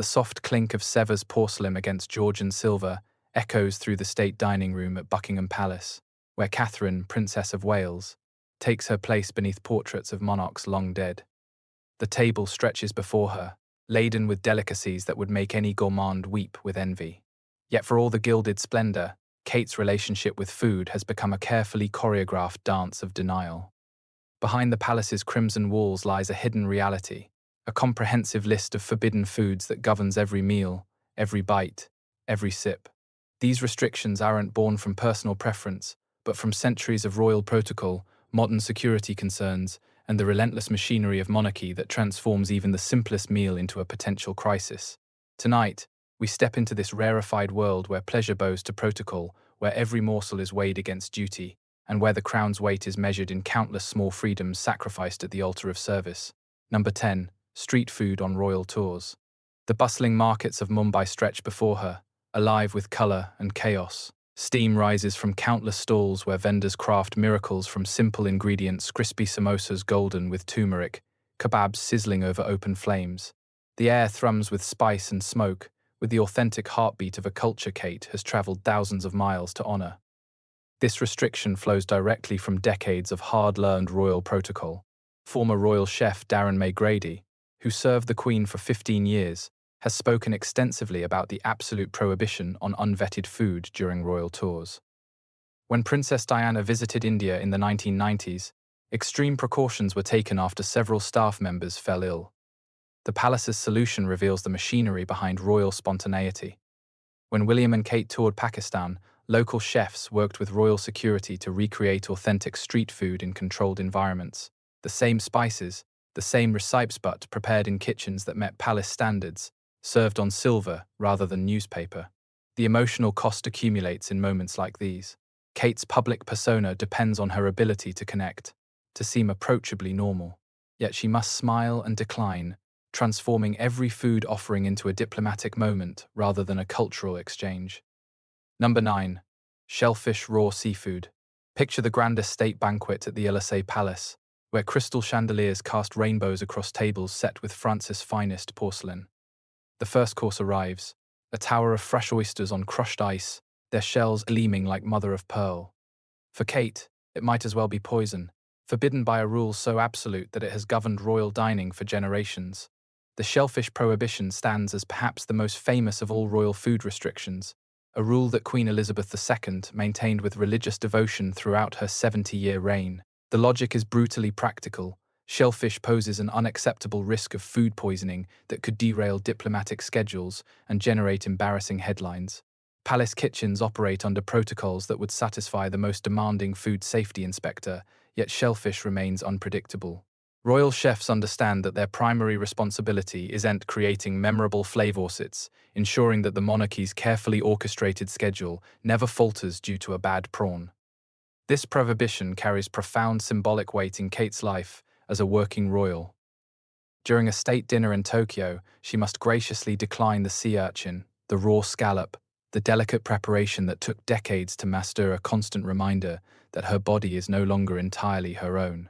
The soft clink of Sevres porcelain against Georgian silver echoes through the state dining room at Buckingham Palace, where Catherine, Princess of Wales, takes her place beneath portraits of monarchs long dead. The table stretches before her, laden with delicacies that would make any gourmand weep with envy. Yet for all the gilded splendor, Kate's relationship with food has become a carefully choreographed dance of denial. Behind the palace's crimson walls lies a hidden reality, a comprehensive list of forbidden foods that governs every meal, every bite, every sip. These restrictions aren't born from personal preference, but from centuries of royal protocol, modern security concerns, and the relentless machinery of monarchy that transforms even the simplest meal into a potential crisis. Tonight, we step into this rarefied world where pleasure bows to protocol, where every morsel is weighed against duty, and where the crown's weight is measured in countless small freedoms sacrificed at the altar of service. Number 10. Street food on royal tours. The bustling markets of Mumbai stretch before her, alive with colour and chaos. Steam rises from countless stalls where vendors craft miracles from simple ingredients, crispy samosas golden with turmeric, kebabs sizzling over open flames. The air thrums with spice and smoke, with the authentic heartbeat of a culture Kate has travelled thousands of miles to honour. This restriction flows directly from decades of hard-learned royal protocol. Former royal chef Darren May Grady, who served the Queen for 15 years, has spoken extensively about the absolute prohibition on unvetted food during royal tours. When Princess Diana visited India in the 1990s, extreme precautions were taken after several staff members fell ill. The palace's solution reveals the machinery behind royal spontaneity. When William and Kate toured Pakistan, local chefs worked with royal security to recreate authentic street food in controlled environments. The same spices, the same recipes but prepared in kitchens that met palace standards, served on silver rather than newspaper. The emotional cost accumulates in moments like these. Kate's public persona depends on her ability to connect, to seem approachably normal. Yet she must smile and decline, transforming every food offering into a diplomatic moment rather than a cultural exchange. Number 9. Shellfish raw seafood. Picture the grandest state banquet at the Elysee Palace, where crystal chandeliers cast rainbows across tables set with France's finest porcelain. The first course arrives, a tower of fresh oysters on crushed ice, their shells gleaming like mother of pearl. For Kate, it might as well be poison, forbidden by a rule so absolute that it has governed royal dining for generations. The shellfish prohibition stands as perhaps the most famous of all royal food restrictions, a rule that Queen Elizabeth II maintained with religious devotion throughout her 70-year reign. The logic is brutally practical. Shellfish poses an unacceptable risk of food poisoning that could derail diplomatic schedules and generate embarrassing headlines. Palace kitchens operate under protocols that would satisfy the most demanding food safety inspector, yet shellfish remains unpredictable. Royal chefs understand that their primary responsibility isn't creating memorable flavorsuits, ensuring that the monarchy's carefully orchestrated schedule never falters due to a bad prawn. This prohibition carries profound symbolic weight in Kate's life as a working royal. During a state dinner in Tokyo, she must graciously decline the sea urchin, the raw scallop, the delicate preparation that took decades to master, a constant reminder that her body is no longer entirely her own.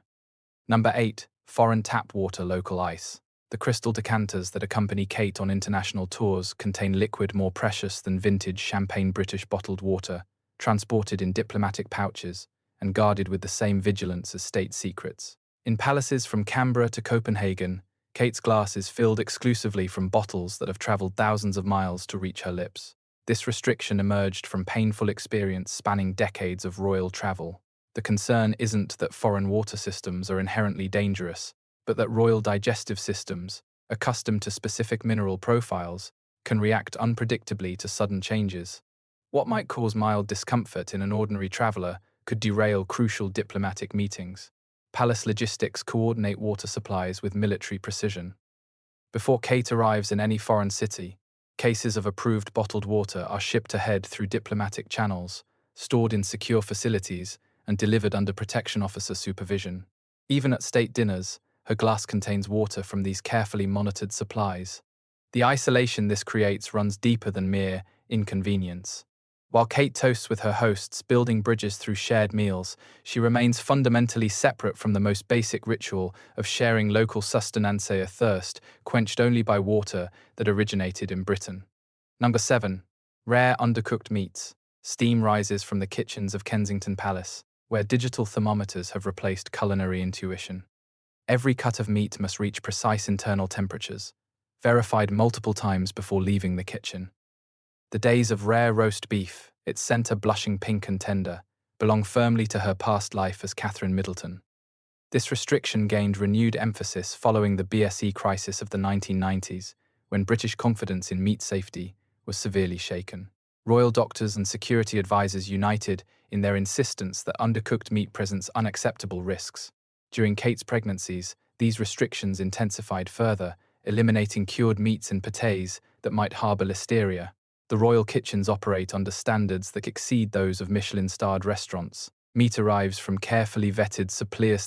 Number 8. Foreign tap water local ice. The crystal decanters that accompany Kate on international tours contain liquid more precious than vintage champagne British bottled water, transported in diplomatic pouches and guarded with the same vigilance as state secrets. In palaces from Canberra to Copenhagen, Kate's glass is filled exclusively from bottles that have travelled thousands of miles to reach her lips. This restriction emerged from painful experience spanning decades of royal travel. The concern isn't that foreign water systems are inherently dangerous, but that royal digestive systems, accustomed to specific mineral profiles, can react unpredictably to sudden changes. What might cause mild discomfort in an ordinary traveller could derail crucial diplomatic meetings. Palace logistics coordinate water supplies with military precision. Before Kate arrives in any foreign city, cases of approved bottled water are shipped ahead through diplomatic channels, stored in secure facilities, and delivered under protection officer supervision. Even at state dinners, her glass contains water from these carefully monitored supplies. The isolation this creates runs deeper than mere inconvenience. While Kate toasts with her hosts, building bridges through shared meals, she remains fundamentally separate from the most basic ritual of sharing local sustenance, a thirst quenched only by water that originated in Britain. Number 7. Rare undercooked meats. Steam rises from the kitchens of Kensington Palace, where digital thermometers have replaced culinary intuition. Every cut of meat must reach precise internal temperatures, verified multiple times before leaving the kitchen. The days of rare roast beef, its centre blushing pink and tender, belong firmly to her past life as Kate Middleton. This restriction gained renewed emphasis following the BSE crisis of the 1990s, when British confidence in meat safety was severely shaken. Royal doctors and security advisors united in their insistence that undercooked meat presents unacceptable risks. During Kate's pregnancies, these restrictions intensified further, eliminating cured meats and pâtés that might harbour listeria. The royal kitchens operate under standards that exceed those of Michelin-starred restaurants. Meat arrives from carefully vetted Sir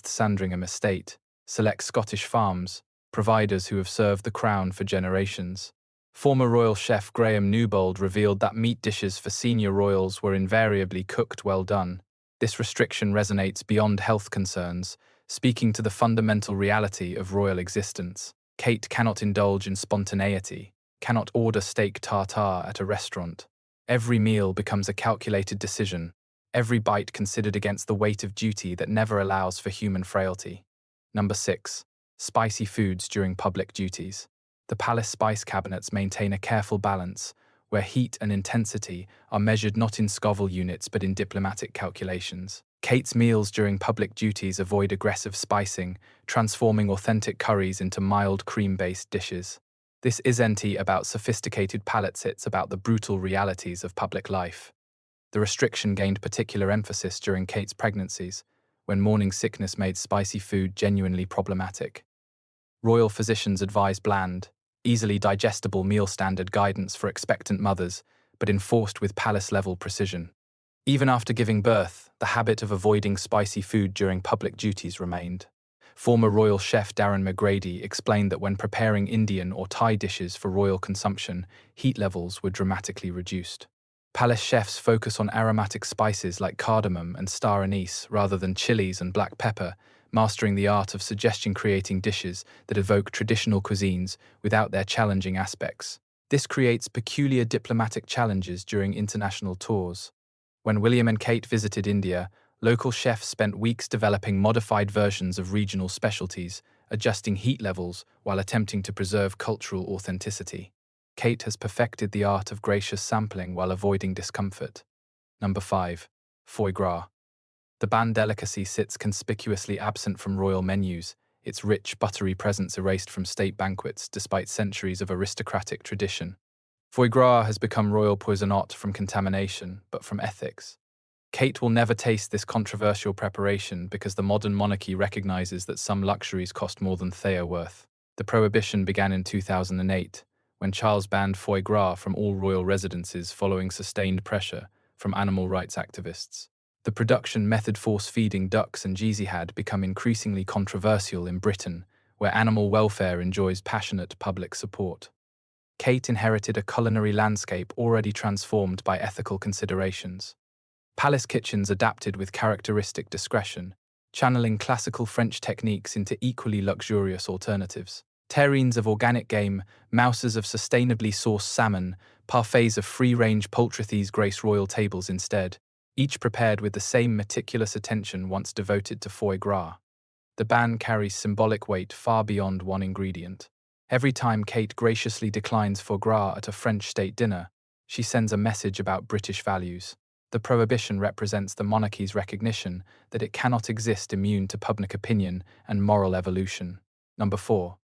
Sandringham estate, select Scottish farms, providers who have served the crown for generations. Former royal chef Graham Newbold revealed that meat dishes for senior royals were invariably cooked well done. This restriction resonates beyond health concerns, speaking to the fundamental reality of royal existence. Kate cannot indulge in spontaneity, cannot order steak tartare at a restaurant. Every meal becomes a calculated decision, every bite considered against the weight of duty that never allows for human frailty. Number 6. Spicy foods during public duties. The palace spice cabinets maintain a careful balance, where heat and intensity are measured not in Scoville units but in diplomatic calculations. Kate's meals during public duties avoid aggressive spicing, transforming authentic curries into mild cream-based dishes. This isn't about sophisticated palates, it's about the brutal realities of public life. The restriction gained particular emphasis during Kate's pregnancies, when morning sickness made spicy food genuinely problematic. Royal physicians advise bland, easily digestible meal standard guidance for expectant mothers, but enforced with palace-level precision. Even after giving birth, the habit of avoiding spicy food during public duties remained. Former royal chef Darren McGrady explained that when preparing Indian or Thai dishes for royal consumption, heat levels were dramatically reduced. Palace chefs focus on aromatic spices like cardamom and star anise rather than chilies and black pepper, mastering the art of suggestion-creating dishes that evoke traditional cuisines without their challenging aspects. This creates peculiar diplomatic challenges during international tours. When William and Kate visited India, local chefs spent weeks developing modified versions of regional specialties, adjusting heat levels while attempting to preserve cultural authenticity. Kate has perfected the art of gracious sampling while avoiding discomfort. Number 5. Foie gras. The banned delicacy sits conspicuously absent from royal menus, its rich, buttery presence erased from state banquets despite centuries of aristocratic tradition. Foie gras has become royal poison not from contamination, but from ethics. Kate will never taste this controversial preparation because the modern monarchy recognizes that some luxuries cost more than they are worth. The prohibition began in 2008, when Charles banned foie gras from all royal residences following sustained pressure from animal rights activists. The production method force-feeding ducks and geese had become increasingly controversial in Britain, where animal welfare enjoys passionate public support. Kate inherited a culinary landscape already transformed by ethical considerations. Palace kitchens adapted with characteristic discretion, channeling classical French techniques into equally luxurious alternatives. Terrines of organic game, mouses of sustainably sourced salmon, parfaits of free-range poultry grace royal tables instead, each prepared with the same meticulous attention once devoted to foie gras. The ban carries symbolic weight far beyond one ingredient. Every time Kate graciously declines foie gras at a French state dinner, she sends a message about British values. The prohibition represents the monarchy's recognition that it cannot exist immune to public opinion and moral evolution. Number 4.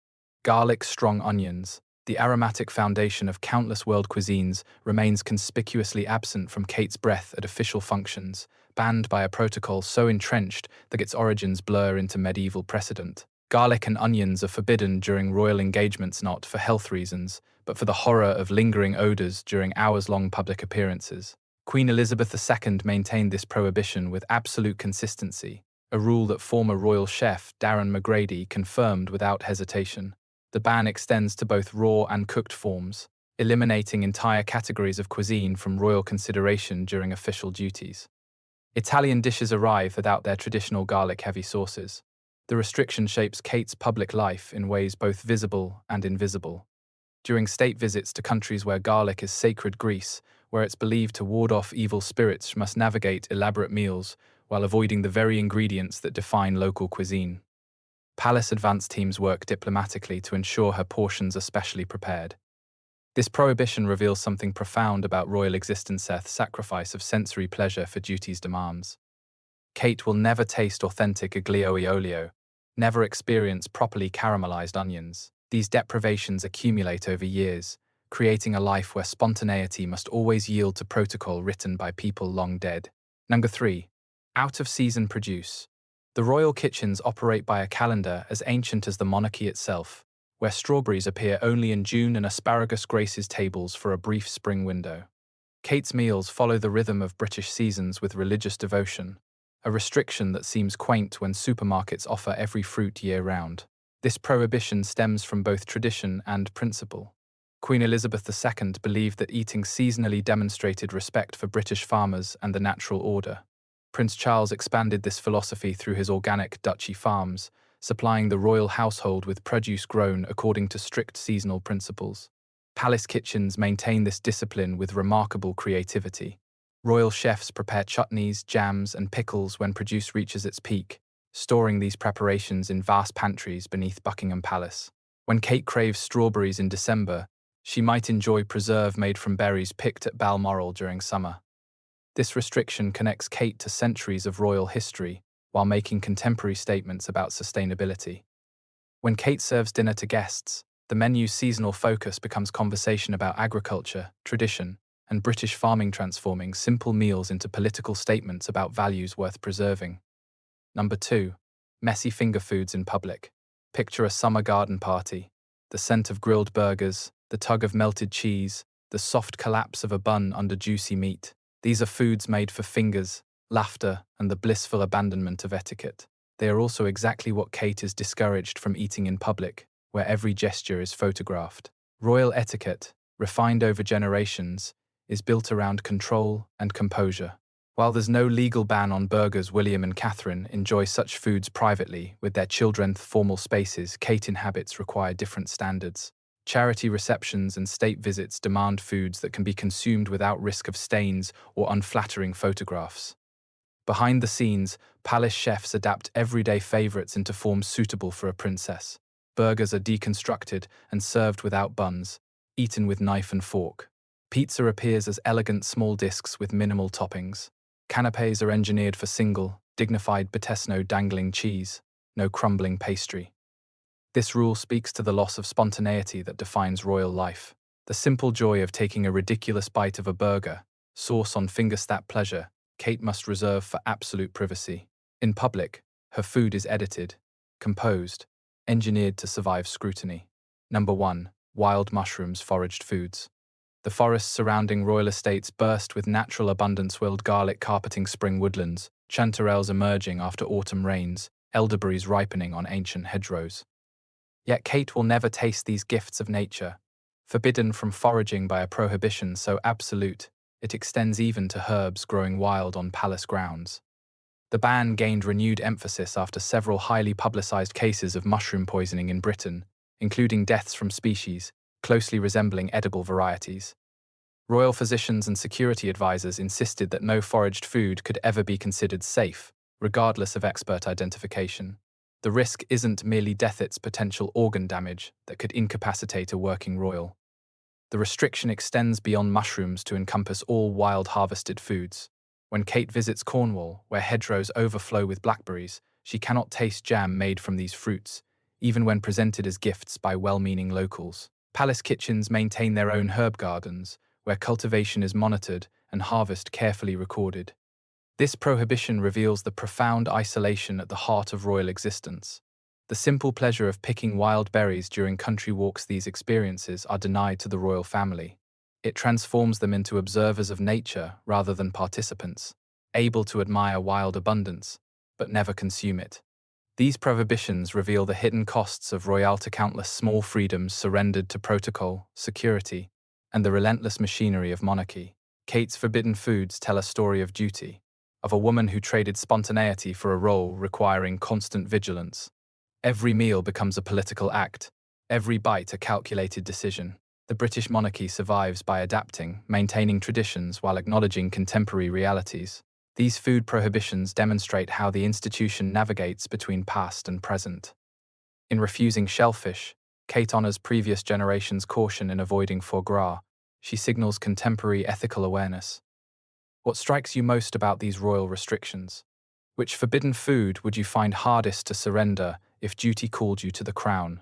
Garlic strong onions. The aromatic foundation of countless world cuisines remains conspicuously absent from Kate's breath at official functions, banned by a protocol so entrenched that its origins blur into medieval precedent. Garlic and onions are forbidden during royal engagements not for health reasons, but for the horror of lingering odours during hours-long public appearances. Queen Elizabeth II maintained this prohibition with absolute consistency, a rule that former royal chef Darren McGrady confirmed without hesitation. The ban extends to both raw and cooked forms. eliminating entire categories of cuisine from royal consideration during official duties. Italian dishes arrive without their traditional garlic-heavy sauces. The restriction shapes Kate's public life in ways both visible and invisible. During state visits to countries where garlic is sacred grease, where it's believed to ward off evil spirits, she must navigate elaborate meals while avoiding the very ingredients that define local cuisine. Palace advance teams work diplomatically to ensure her portions are specially prepared. This prohibition reveals something profound about royal existence: the sacrifice of sensory pleasure for duty's demands. Kate will never taste authentic aglio e olio, never experience properly caramelized onions. These deprivations accumulate over years, creating a life where spontaneity must always yield to protocol written by people long dead. Number 3. Out-of-season produce. The royal kitchens operate by a calendar as ancient as the monarchy itself, where strawberries appear only in June and asparagus graces tables for a brief spring window. Kate's meals follow the rhythm of British seasons with religious devotion, a restriction that seems quaint when supermarkets offer every fruit year-round. This prohibition stems from both tradition and principle. Queen Elizabeth II believed that eating seasonally demonstrated respect for British farmers and the natural order. Prince Charles expanded this philosophy through his organic duchy farms, supplying the royal household with produce grown according to strict seasonal principles. Palace kitchens maintain this discipline with remarkable creativity. Royal chefs prepare chutneys, jams, and pickles when produce reaches its peak, storing these preparations in vast pantries beneath Buckingham Palace. When Kate craves strawberries in December, she might enjoy preserve made from berries picked at Balmoral during summer. This restriction connects Kate to centuries of royal history while making contemporary statements about sustainability. When Kate serves dinner to guests, the menu's seasonal focus becomes conversation about agriculture, tradition, and British farming, transforming simple meals into political statements about values worth preserving. Number 2. Messy finger foods in public. Picture a summer garden party. The scent of grilled burgers, the tug of melted cheese, the soft collapse of a bun under juicy meat. These are foods made for fingers, laughter, and the blissful abandonment of etiquette. They are also exactly what Kate is discouraged from eating in public, where every gesture is photographed. Royal etiquette, refined over generations, is built around control and composure. While there's no legal ban on burgers, William and Catherine enjoy such foods privately with their children. Formal spaces Kate inhabits require different standards. Charity receptions and state visits demand foods that can be consumed without risk of stains or unflattering photographs. Behind the scenes, palace chefs adapt everyday favorites into forms suitable for a princess. Burgers are deconstructed and served without buns, eaten with knife and fork. Pizza appears as elegant small discs with minimal toppings. Canapés are engineered for single, dignified Betesno dangling cheese, no crumbling pastry. This rule speaks to the loss of spontaneity that defines royal life. The simple joy of taking a ridiculous bite of a burger, sauce on fingers. That pleasure Kate must reserve for absolute privacy. In public, her food is edited, composed, engineered to survive scrutiny. Number 1. Wild mushrooms, foraged foods. The forests surrounding royal estates burst with natural abundance: wild garlic carpeting spring woodlands, chanterelles emerging after autumn rains, elderberries ripening on ancient hedgerows. Yet Kate will never taste these gifts of nature. Forbidden from foraging by a prohibition so absolute, it extends even to herbs growing wild on palace grounds. The ban gained renewed emphasis after several highly publicized cases of mushroom poisoning in Britain, including deaths from species closely resembling edible varieties. Royal physicians and security advisors insisted that no foraged food could ever be considered safe, regardless of expert identification. The risk isn't merely death, it's potential organ damage that could incapacitate a working royal. The restriction extends beyond mushrooms to encompass all wild harvested foods. When Kate visits Cornwall, where hedgerows overflow with blackberries, she cannot taste jam made from these fruits, even when presented as gifts by well-meaning locals. Palace kitchens maintain their own herb gardens, where cultivation is monitored and harvest carefully recorded. This prohibition reveals the profound isolation at the heart of royal existence. The simple pleasure of picking wild berries during country walks, these experiences are denied to the royal family. It transforms them into observers of nature rather than participants, able to admire wild abundance, but never consume it. These prohibitions reveal the hidden costs of royalty: countless small freedoms surrendered to protocol, security, and the relentless machinery of monarchy. Kate's forbidden foods tell a story of duty, of a woman who traded spontaneity for a role requiring constant vigilance. Every meal becomes a political act, every bite a calculated decision. The British monarchy survives by adapting, maintaining traditions while acknowledging contemporary realities. These food prohibitions demonstrate how the institution navigates between past and present. In refusing shellfish, Kate honors previous generations' caution in avoiding foie gras. She signals contemporary ethical awareness. What strikes you most about these royal restrictions? Which forbidden food would you find hardest to surrender if duty called you to the crown?